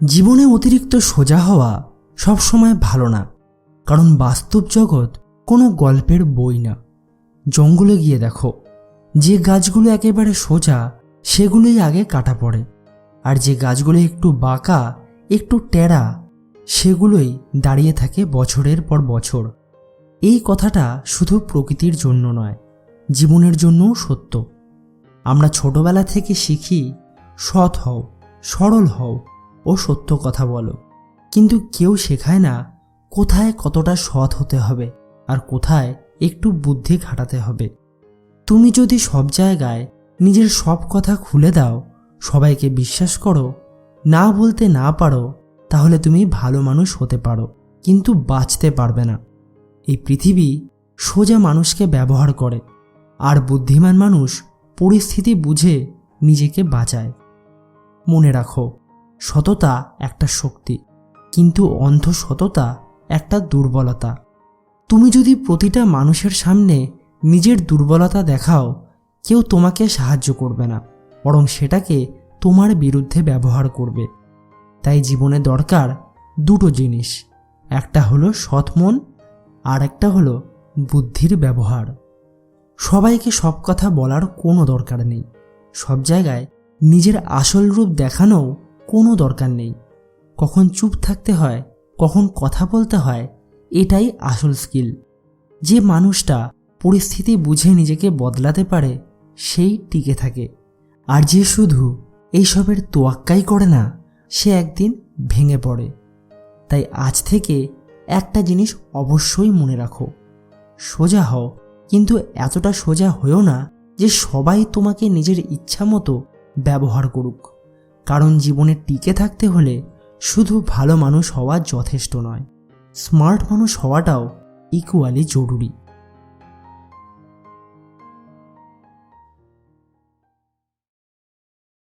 জীবনে অতিরিক্ত সোজা হওয়া সবসময় ভালো না, কারণ বাস্তব জগৎ কোনো গল্পের বই না। জঙ্গলে গিয়ে দেখো, যে গাছগুলো একেবারে সোজা সেগুলোই আগে কাটা পড়ে, আর যে গাছগুলো একটু বাঁকা একটু টেরা সেগুলোই দাঁড়িয়ে থাকে বছরের পর বছর। এই কথাটা শুধু প্রকৃতির জন্য নয়, জীবনের জন্যও সত্য। আমরা ছোটবেলা থেকে শিখি সৎ হও, সরল হও ও সত্য কথা বলো, কিন্তু কেউ শেখায় না কোথায় কতটা সৎ হতে হবে আর কোথায় একটু বুদ্ধি খাটাতে হবে। তুমি যদি সব জায়গায় নিজের সব কথা খুলে দাও, সবাইকে বিশ্বাস করো, না বলতে না পারো, তাহলে তুমি ভালো মানুষ হতে পারো কিন্তু বাঁচতে পারবে না। এই পৃথিবী সোজা মানুষকে ব্যবহার করে, আর বুদ্ধিমান মানুষ পরিস্থিতি বুঝে নিজেকে বাঁচায়। মনে রাখো, সততা একটা শক্তি, কিন্তু অন্ধ সততা একটা দুর্বলতা। তুমি যদি প্রতিটা মানুষের সামনে নিজের দুর্বলতা দেখাও, কেউ তোমাকে সাহায্য করবে না, বরং সেটাকে তোমার বিরুদ্ধে ব্যবহার করবে। তাই জীবনে দরকার দুটো জিনিস, একটা হলো সৎ মন, আর একটা হলো বুদ্ধির ব্যবহার। সবাইকে সব কথা বলার কোনো দরকার নেই, সব জায়গায় নিজের আসল রূপ দেখানোও কোনো দরকার নেই। কখন চুপ থাকতে হয়, কখন কথা বলতে হয়, এটাই আসল স্কিল। যে মানুষটা পরিস্থিতি বুঝে নিজেকে বদলাতে পারে সেই টিকে থাকে, আর যে শুধু এইসবের তোয়াক্কাই করে না সে একদিন ভেঙে পড়ে। তাই আজ থেকে একটা জিনিস অবশ্যই মনে রাখো, সোজা হও, কিন্তু এতটা সোজা হয়েও না যে সবাই তোমাকে নিজের ইচ্ছা মতো ব্যবহার করুক। কারণ জীবনে টিকে থাকতে হলে শুধু ভালো মানুষ হওয়া যথেষ্ট নয়, স্মার্ট মানুষ হওয়াটাও ইকুয়ালি জরুরি।